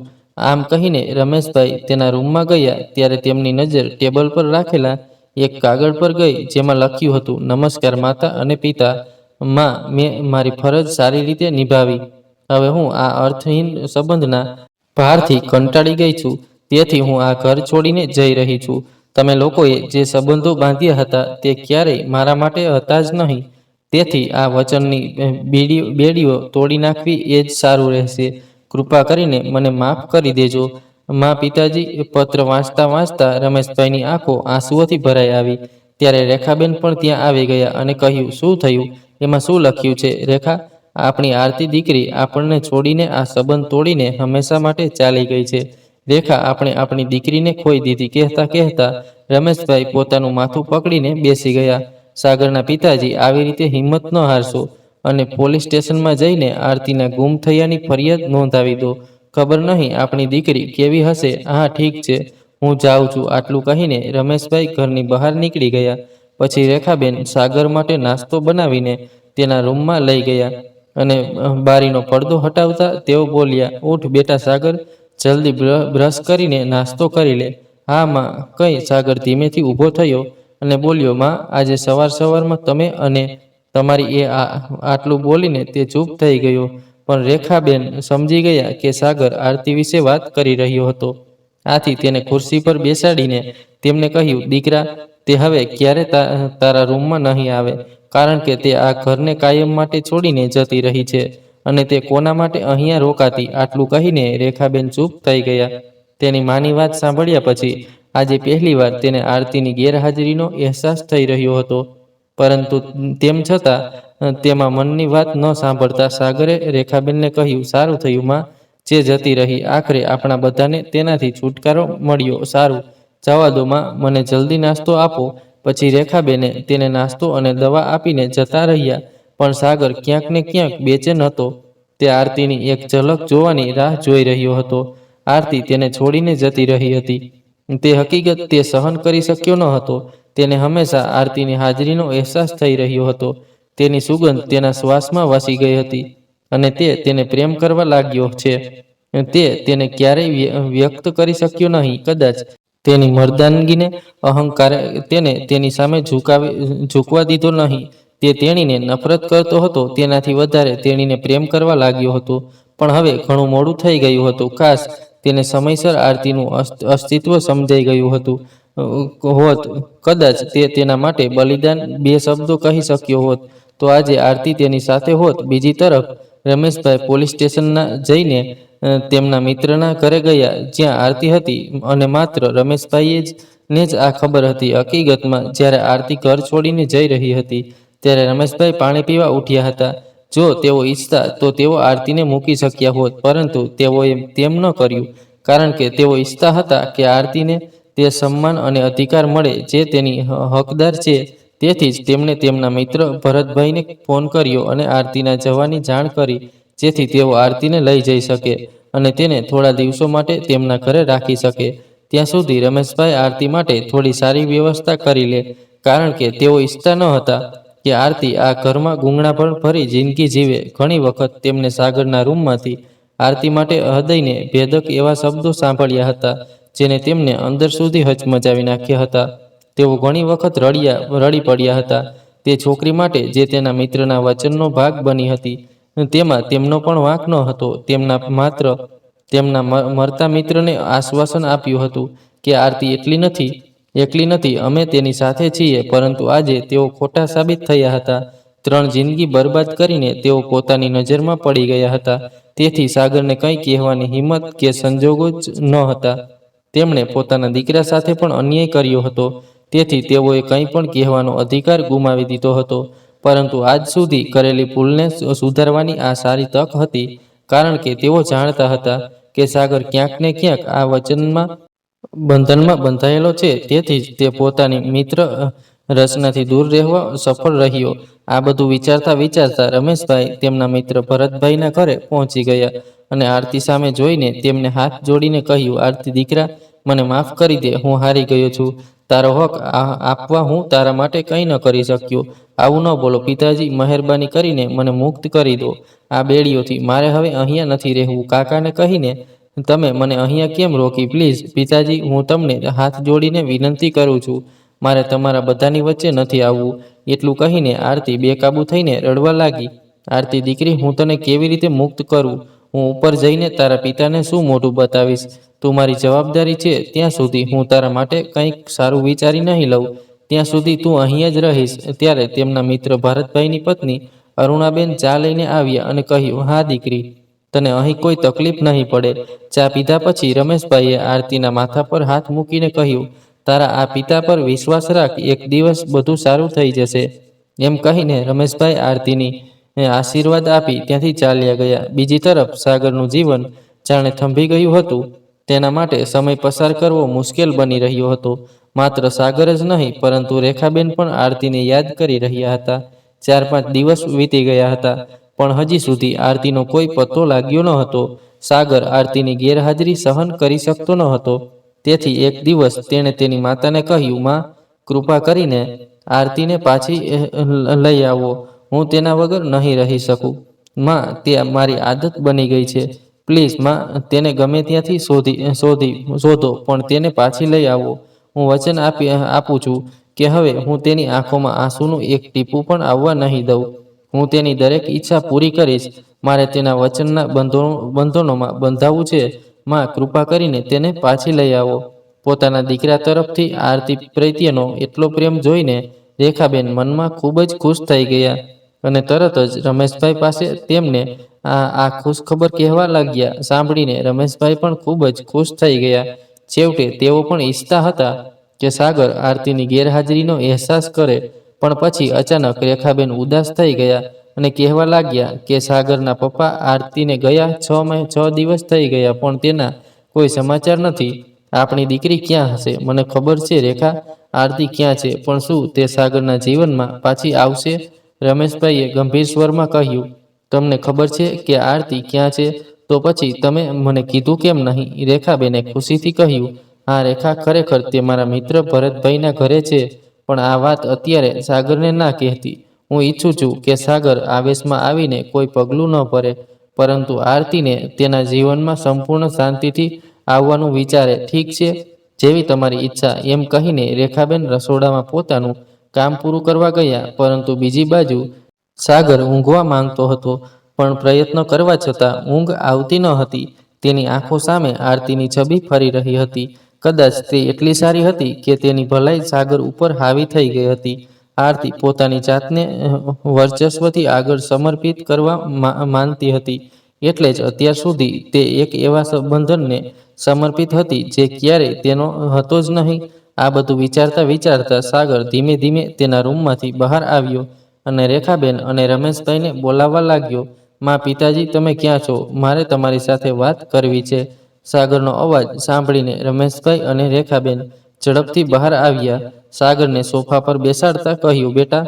આમ કહીને રમેશભાઈ તેના રૂમમાં ગયા, ત્યારે તેમની નજર ટેબલ પર રાખેલા એક કાગળ પર ગઈ, જેમાં લખ્યું હતું, નમસ્કાર માતા અને પિતા. માં, મેં મારી ફરજ સારી રીતે નિભાવી. હવે હું આ અર્થહીન સંબંધના ભારથી કંટાળી ગઈ છું, તેથી હું આ ઘર છોડીને જઈ રહી છું. તમે લોકોએ જે સંબંધો બાંધ્યા હતા તે ક્યારેય મારા માટે હતા જ નહીં. તેથી આ વચનની બેડીઓ તોડી નાખવી એ જ સારું રહેશે. કૃપા કરીને મને માફ કરી દેજો. માં, પિતાજી. પત્ર વાંચતા વાંચતા રમેશભાઈની આંખો આંસુઓથી ભરાઈ આવી. ત્યારે રેખાબેન પણ ત્યાં આવી ગયા અને કહ્યું, શું થયું? એમાં શું લખ્યું છે? રેખા, આપણી આરતી દીકરી આપણને છોડીને આ સંબંધ તોડીને હંમેશા માટે ચાલી ગઈ છે. રેખા, આપણે આપણી દીકરીને ખોઈ દીધી. કહેતા કહેતા રમેશભાઈ પોતાનું માથું પકડીને બેસી ગયા. સાગરના પિતાજી, આવી રીતે હિંમત ન હારશો અને પોલીસ સ્ટેશનમાં જઈને આરતીના ગુમ થયાની ફરિયાદ નોંધાવી દો. ખબર નહીં આપણી દીકરી કેવી હશે. હા, ઠીક છે, હું જાઉં છું. આટલું કહીને રમેશભાઈ ઘરની બહાર નીકળી ગયા. પછી રેખાબેન સાગર માટે નાસ્તો બનાવીને તેના રૂમમાં લઈ ગયા, અને બારીનો પડદો હટાવતા તેઓ બોલ્યા, ઉઠ બેટા સાગર, જલ્દી બ્રશ કરીને નાસ્તો કરી લે. હા માં. કંઈ? સાગર ધીમેથી ઊભો થયો અને બોલ્યો, માં, આજે સવારમાં તમે અને તમારી આટલું બોલીને તે ચૂપ થઈ ગયો. પણ રેખાબેન સમજી ગયા કે સાગર આરતી વિશે વાત કરી રહ્યો હતો. આથી તેને ખુરશી પર બેસાડીને તેમને કહ્યું, દીકરા, તે હવે ક્યારે તારા રૂમમાં નહીં આવે, કારણ કે તે આ ઘરને કાયમ માટે છોડીને જતી રહી છે અને તે કોના માટે અહીંયા રોકાતી. આટલું કહીને રેખાબેન ચૂપ થઈ ગયા. તેની માની વાત સાંભળ્યા પછી આજે પહેલીવાર તેને આરતીની ગેરહાજરીનો અહેસાસ થઈ રહ્યો હતો. પરંતુ તેમ છતાં તેમાં મનની વાત ન સાંભળતા સાગરે રેખાબેનને કહ્યું, સારું થયું માં, જે જતી રહી. આખરે આપણા બધાને તેનાથી છુટકારો મળ્યો. સારું, જવા દો માં, મને જલ્દી નાસ્તો આપો. પછી રેખાબેને તેને નાસ્તો અને દવા આપીને જતા રહ્યા. પણ સાગર ક્યાંક ને ક્યાંક બેચેન હતો. તે આરતીની એક ઝલક જોવાની રાહ જોઈ રહ્યો હતો. આરતી તેને છોડીને જતી રહી હતી. તે હકીકત તે સહન કરી શક્યો ન હતો. તેને હંમેશા આરતીની હાજરીનો અહેસાસ થઈ રહ્યો હતો. તેની સુગંધ તેના શ્વાસમાં વસી ગઈ હતી અને તે તેને પ્રેમ કરવા લાગ્યો છે. તે તેને ક્યારેય વ્યક્ત કરી શક્યો નહીં. કદાચ તેની મર્દાનગીને અહંકારે તેને તેની સામે ઝૂકવા દીધો નહીં. તે તેણીને નફરત કરતો હતો, તેનાથી વધારે તેણીને પ્રેમ કરવા લાગ્યો હતો. પણ હવે ઘણું મોડું થઈ ગયું હતું. કાશ તેને સમયસર આરતીનું અસ્તિત્વ સમજાઈ ગયું હતું હોત. કદાચ તે તેના માટે બલિદાન 2 શબ્દો કહી શક્યો હોત તો આજે આરતી તેની સાથે હોત. બીજી તરફ રમેશભાઈ પોલીસ સ્ટેશનના જઈને તેમના મિત્રના ઘરે ગયા જ્યાં આરતી હતી અને માત્ર રમેશભાઈને જ આ ખબર હતી. હકીકતમાં જ્યારે આરતી ઘર છોડીને જઈ રહી હતી ત્યારે રમેશભાઈ પાણી પીવા ઉઠ્યા હતા. જો તેઓ ઈચ્છતા તો તેઓ આરતીને મૂકી શક્યા હોત, પરંતુ તેઓએ તેમ ન કર્યું, કારણ કે તેઓ ઈચ્છતા હતા કે આરતીને તે સન્માન અને અધિકાર મળે જે તેની હકદાર છે. તેથી જ તેમણે તેમના મિત્ર ભરતભાઈને ફોન કર્યો અને આરતીના જવાની જાણ કરી, જેથી તેઓ આરતીને લઈ જઈ શકે અને તેને થોડા દિવસો માટે તેમના ઘરે રાખી શકે. ત્યાં સુધી રમેશભાઈ આરતી માટે થોડી સારી વ્યવસ્થા કરી લે, કારણ કે તેઓ ઈચ્છતા ન હતા કે આરતી આ ઘરમાં ગૂંગળાપણ ભરી જિંદગી જીવે. ઘણી વખત તેમને સાગરના રૂમમાંથી આરતી માટે હૃદયને ભેદક એવા શબ્દો સાંભળ્યા હતા જેને તેમને અંદર સુધી હચમચાવી નાખ્યા હતા. તેઓ ઘણી વખત રડી પડ્યા હતા તે છોકરી માટે જે તેના મિત્રના વચનનો ભાગ બની હતી. તેમાં તેમનો પણ વાંક ન હતો. તેમના મરતા મિત્રને આશ્વાસન આપ્યું હતું કે આરતી એકલી નથી, અમે તેની સાથે છીએ. પરંતુ આજે તેઓ ખોટા સાબિત થયા હતા. 3 જિંદગી બરબાદ કરીને તેઓ પોતાની નજરમાં પડી ગયા હતા. તેથી સાગરને કંઈ કહેવાની હિંમત કે સંજોગો જ ન હતા. તેમણે પોતાના દીકરા સાથે પણ અન્યાય કર્યો હતો, તેથી તેઓએ કંઈ પણ કહેવાનો અધિકાર ગુમાવી દીધો હતો. પરંતુ આજ સુધી કરેલી ભૂલને સુધારવાની આ સારી તક હતી, કારણ કે તેઓ જાણતા હતા કે સાગર ક્યાંક ને ક્યાંક આ બંધનમાં બંધાયેલો છે. તેથી જ તે પોતાની મિત્ર રચનાથી દૂર રહેવા સફળ રહ્યો. આ બધું વિચારતા રમેશભાઈ તેમના મિત્ર ભરતભાઈના ઘરે પહોંચી ગયા અને આરતી સામે જોઈને તેમને હાથ જોડીને કહ્યું, આરતી દીકરા, મને માફ કરી દે. હું હારી ગયો છું. તારો હક આપવા હું તારા માટે કંઈ ન કરી શક્યો. આવું ન બોલો પિતાજી, મહેરબાની કરીને મને મુક્ત કરી દો આ બેડીઓથી. મારે હવે અહીંયા નથી રહેવું. કાકાને કહીને તમે મને અહીંયા કેમ રોકી? પ્લીઝ પિતાજી, હું તમને હાથ જોડીને વિનંતી કરું છું. મારે તમારા બધાની વચ્ચે નથી આવવું. એટલું કહીને આરતી બેકાબૂ થઈને રડવા લાગી. આરતી દીકરી, હું તને કેવી રીતે મુક્ત કરું? હું ઉપર જઈને તારા પિતાને શું મોઢું બતાવીશ? તું મારી જવાબદારી છે ત્યાં સુધી હું તારા માટે કંઈક સારું વિચારી નહીં લઉં, ત્યાં સુધી તું અહીંયા જ રહીશ. ત્યારે તેમના મિત્ર ભારતભાઈની પત્ની અરુણાબેન ચા લઈને આવ્યા અને કહ્યું, હા દીકરી, તને અહીં કોઈ તકલીફ નહીં પડે. ચા પીધા પછી રમેશભાઈએ આરતીના માથા પર હાથ મૂકીને કહ્યું, તારા આ પિતા પર વિશ્વાસ રાખ. એક દિવસ બધું સારું થઈ જશે. એમ કહીને રમેશભાઈ આરતીની આશીર્વાદ આપી ત્યાંથી ચાલ્યા ગયા. બીજી તરફ સાગરનું જીવન જાણે થંભી ગયું હતું. તેના માટે સમય પસાર કરવો મુશ્કેલ બની રહ્યો હતો. માત્ર સાગર જ નહીં, પરંતુ રેખાબેન પણ આરતીને યાદ કરી રહ્યા હતા. 4-5 દિવસ વીતી ગયા હતા, પણ હજી સુધી આરતીનો કોઈ પત્તો લાગ્યો ન હતો. સાગર આરતીની ગેરહાજરી સહન કરી શકતો ન હતો. તેથી એક દિવસ તેણે તેની માતાને કહ્યું, માં, કૃપા કરીને આરતીને પાછી લઈ આવો. હું તેના વગર નહીં રહી શકું. માં, તે મારી આદત બની ગઈ છે. પ્લીઝ માં, તેને ગમે ત્યાંથી શોધો, પણ તેને પાછી લઈ આવો. હું વચન આપું છું કે હવે હું તેની આંખોમાં આંસુનું એક ટીપું પણ આવવા નહીં દઉં. હું તેની દરેક ઈચ્છા પૂરી કરીશ. મારે તેના વચનના બંધનોમાં બંધાવવું છે માં કૃપા કરીને તેને પાછી લઈ આવો. પોતાના દીકરા તરફથી આરતી પ્રત્યેનો એટલો પ્રેમ જોઈને રેખાબેન મનમાં ખૂબ જ ખુશ થઈ ગયા અને તરત જ રમેશભાઈ પાસે તેમને આ ખુશખબર કહેવા લાગ્યા. સાંભળીને રમેશભાઈ પણ ખૂબ જ ખુશ થઈ ગયા. છેવટે તેઓ પણ ઈચ્છતા હતા કે સાગર આરતીની ગેરહાજરીનો અહેસાસ કરે, પણ પછી અચાનક રેખાબેન ઉદાસ થઈ ગયા અને કહેવા લાગ્યા કે સાગરના પપ્પા આરતીને ગયા 6 દિવસ થઈ ગયા પણ તેના કોઈ સમાચાર નથી. આપણી દીકરી ક્યાં હશે? મને ખબર છે રેખા, આરતી ક્યાં છે, પણ શું તે સાગરના જીવનમાં પાછી આવશે? રમેશભાઈએ ગંભીર સ્વરમાં કહ્યું, તમને ખબર છે કે આરતી ક્યાં છે? તો પછી તમે મને કીધું કેમ નહીં? રેખાબેને ખુશીથી કહ્યું, હા રેખા, ખરેખર તે મારા મિત્ર ભરતભાઈના ઘરે છે, પણ આ વાત અત્યારે સાગરને ના કહેતી. હું ઈચ્છું છું કે સાગર આવેશમાં આવીને કોઈ પગલું ન ભરે, પરંતુ આરતીને તેના જીવનમાં સંપૂર્ણ શાંતિથી આવવાનું વિચારે. ઠીક છે, જેવી તમારી ઈચ્છા, એમ કહીને રેખાબેન રસોડામાં પોતાનું કામ પૂરું કરવા ગયા. પરંતુ બીજી બાજુ સાગર ઊંઘવા માંગતો હતો, પણ પ્રયત્ન કરવા છતાં ઊંઘ આવતી ન હતી. તેની આંખો સામે આરતીની છબી ફરી રહી હતી. કદાચ તે એટલી સારી હતી કે તેની ભલાઈ સાગર ઉપર હાવી થઈ ગઈ હતી. આરતી પોતાની જાતને વર્ચસ્વથી આગળ સમર્પિત કરવા માનતી હતી, એટલે જ અત્યાર સુધી તે એક એવા બંધનને સમર્પિત હતી જે ક્યારેય તેનો હતો જ નહીં. આ બધું વિચારતા વિચારતા સાગર ધીમે ધીમે તેના રૂમમાંથી બહાર આવ્યો અને રેખાબેન અને રમેશભાઈને બોલાવવા લાગ્યો. માં, પિતાજી, તમે ક્યાં છો? મારે તમારી સાથે વાત કરવી છે. સાગરનો અવાજ સાંભળીને રમેશભાઈ અને રેખાબેન ઝડપથી બહાર આવ્યા. સાગરને સોફા પર બેસાડતા કહ્યું, બેટા,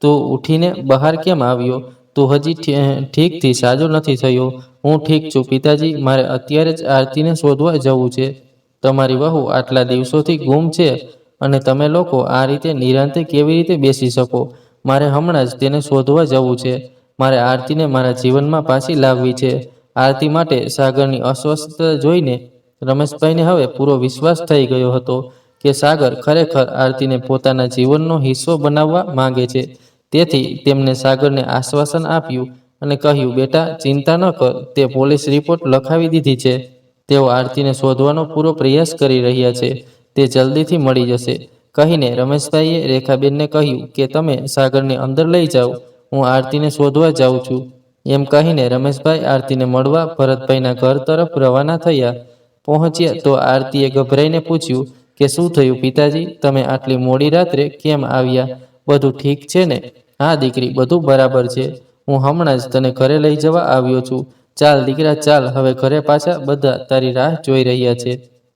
તું ઉઠીને બહાર કેમ આવ્યો? તું હજી ઠીકથી સાજો નથી થયો. હું ઠીક છું પિતાજી, મારે અત્યારે જ આરતીને શોધવા જવું છે. તમારી વહુ આટલા દિવસોથી ગુમ છે અને તમે લોકો આ રીતે નિરાંતે કેવી રીતે બેસી શકો? મારે હમણાં જ તેને શોધવા જવું છે. મારે આરતીને મારા જીવનમાં પાછી લાવવી છે. આરતી માટે સાગરની અસ્વસ્થતા જોઈને રમેશભાઈને હવે પૂરો વિશ્વાસ થઈ ગયો હતો કે સાગર ખરેખર આરતીને પોતાના જીવનનો હિસ્સો બનાવવા માંગે છે. તેથી તેમને સાગરને આશ્વાસન આપ્યું અને કહ્યું, બેટા, ચિંતા ન કર, તે પોલીસ રિપોર્ટ લખાવી દીધી છે. તેઓ આરતીને શોધવાનો પૂરો પ્રયાસ કરી રહ્યા છે. તે જલ્દીથી મળી જશે. કહીને રમેશભાઈએ રેખાબેનને કહ્યું કે તમે સાગરને અંદર લઈ જાઓ, હું આરતીને શોધવા જાઉં છું. એમ કહીને રમેશભાઈ આરતીને મળવા ભરતભાઈના ઘર તરફ રવાના થયા. પહોંચ્યા તો આરતીએ ગભરાઈને પૂછ્યું કે શું થયું પિતાજી? તમે આટલી મોડી રાત્રે કેમ આવ્યા? બધું ઠીક છે ને? હા દીકરી, બધું બરાબર છે. હું હમણાં જ તને ઘરે લઈ જવા આવ્યો છું. ચાલ દીકરા, ચાલ હવે ઘરે પાછા. બધા તારી રાહ જોઈ રહ્યા છે.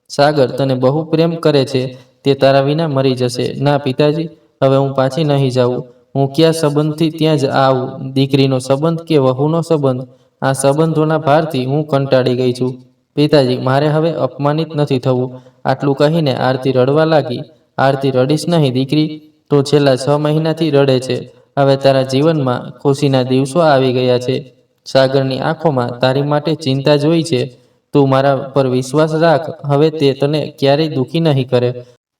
સાગર તને બહુ પ્રેમ કરે છે. તે તારા વિના મરી જશે. ના પિતાજી, હવે હું પાછી નહીં જાઉં. હું કયા સંબંધથી ત્યાં જ આવું? દીકરીનો સંબંધ કે વહુનો સંબંધ? આ સંબંધોના ભારથી હું કંટાળી ગઈ છું. પિતાજી, મારે હવે અપમાનિત નથી થવું. આટલું કહીને આરતી રડવા લાગી. આરતી, રડીશ નહીં દીકરી. તો છેલ્લા 6 મહિનાથી રડે છે. હવે તારા જીવનમાં ખુશીના દિવસો આવી ગયા છે. સાગરની આંખોમાં તારી માટે ચિંતા જોઈ છે. તું મારા પર વિશ્વાસ રાખ. હવે તે તને ક્યારેય દુખી નહીં કરે.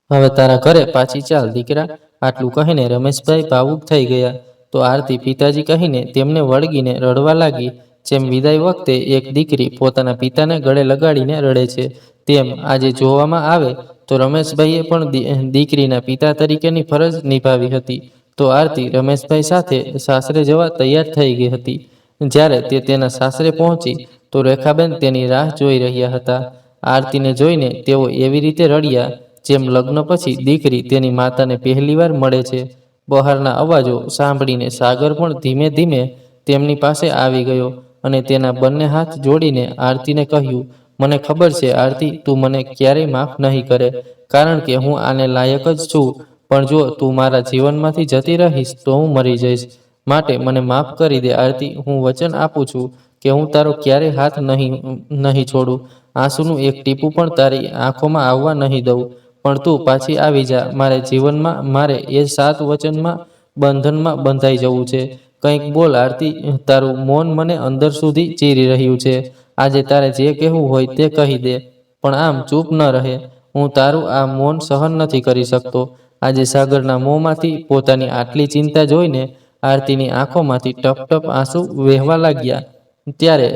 હવે તારા ઘરે પાછી ચાલ દીકરા. આટલું કહીને રમેશભાઈ ભાવુક થઈ ગયા. તો આરતી પિતાજી કહીને તેમને વળગીને રડવા લાગી. જેમ વિદાય વખતે એક દીકરી પોતાના પિતાને ગળે લગાડીને રડે છે, તેમ આજે જોવામાં આવે તો રમેશભાઈએ પણ દીકરીના પિતા તરીકેની ફરજ નિભાવી હતી. તો આરતી રમેશભાઈ સાથે સાસરે જવા તૈયાર થઈ ગઈ હતી. જ્યારે તે તેના સાસરે પહોંચી તો રેખાબેન તેની રાહ જોઈ રહ્યા હતા. આરતીને જોઈને તેઓ એવી રીતે રડ્યા જેમ લગ્ન પછી દીકરી તેની માતાને પહેલીવાર મળે છે. બહારના અવાજો સાંભળીને સાગર પણ ધીમે ધીમે તેમની પાસે આવી ગયો અને તેના બંને હાથ જોડીને આરતીને કહ્યું, મને ખબર છે આરતી, તું મને ક્યારેય માફ નહીં કરે, કારણ કે હું આને લાયક જ છું. પણ જો તું મારા જીવનમાંથી જતી રહીશ તો હું મરી જઈશ. માટે મને માફ કરી દે આરતી. હું વચન આપું છું કે હું તારો ક્યારેય હાથ નહીં છોડું. આંસુનું એક ટીપું પણ તારી આંખોમાં આવવા નહીં દઉં. પણ તું પાછી આવી જા મારા જીવનમાં. મારે એ 7 વચનમાં બંધનમાં બંધાઈ જવું છે. કંઈક બોલ આરતી, તારું મૌન મને અંદર સુધી ચીરી રહ્યું છે. આજે તારે જે કહેવું હોય તે કહી દે, પણ આમ ચૂપ ન રહે. હું તારું આ મૌન સહન નથી કરી શકતો. આજે સાગરના મોંમાંથી પોતાની આટલી ચિંતા જોઈને આરતીની આંખોમાંથી ટપ ટપ આંસુ વહેવા લાગ્યા. ત્યારે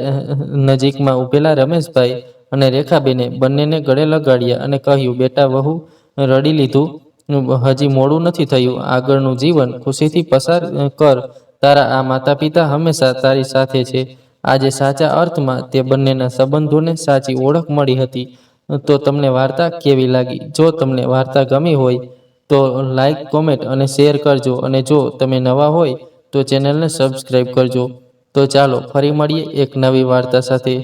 નજીકમાં ઊભેલા રમેશભાઈ અને રેખાબેને બંનેને ગળે લગાડ્યા અને કહ્યું, બેટા વહુ, રડી લીધું, હજી મોડું નથી થયું. આગળનું જીવન ખુશીથી પસાર કર. તારા આ માતા પિતા હંમેશા તારી સાથે છે. આજે સાચા અર્થમાં તે બંનેના સંબંધોને સાચી ઓળખ મળી હતી. તો તમને વાર્તા કેવી લાગી? જો તમને વાર્તા ગમી હોય તો લાઈક, કોમેન્ટ અને શેર કરજો. અને જો તમે નવા હોય તો ચેનલને સબસ્ક્રાઈબ કરજો. તો ચાલો ફરી મળીએ એક નવી વાર્તા સાથે.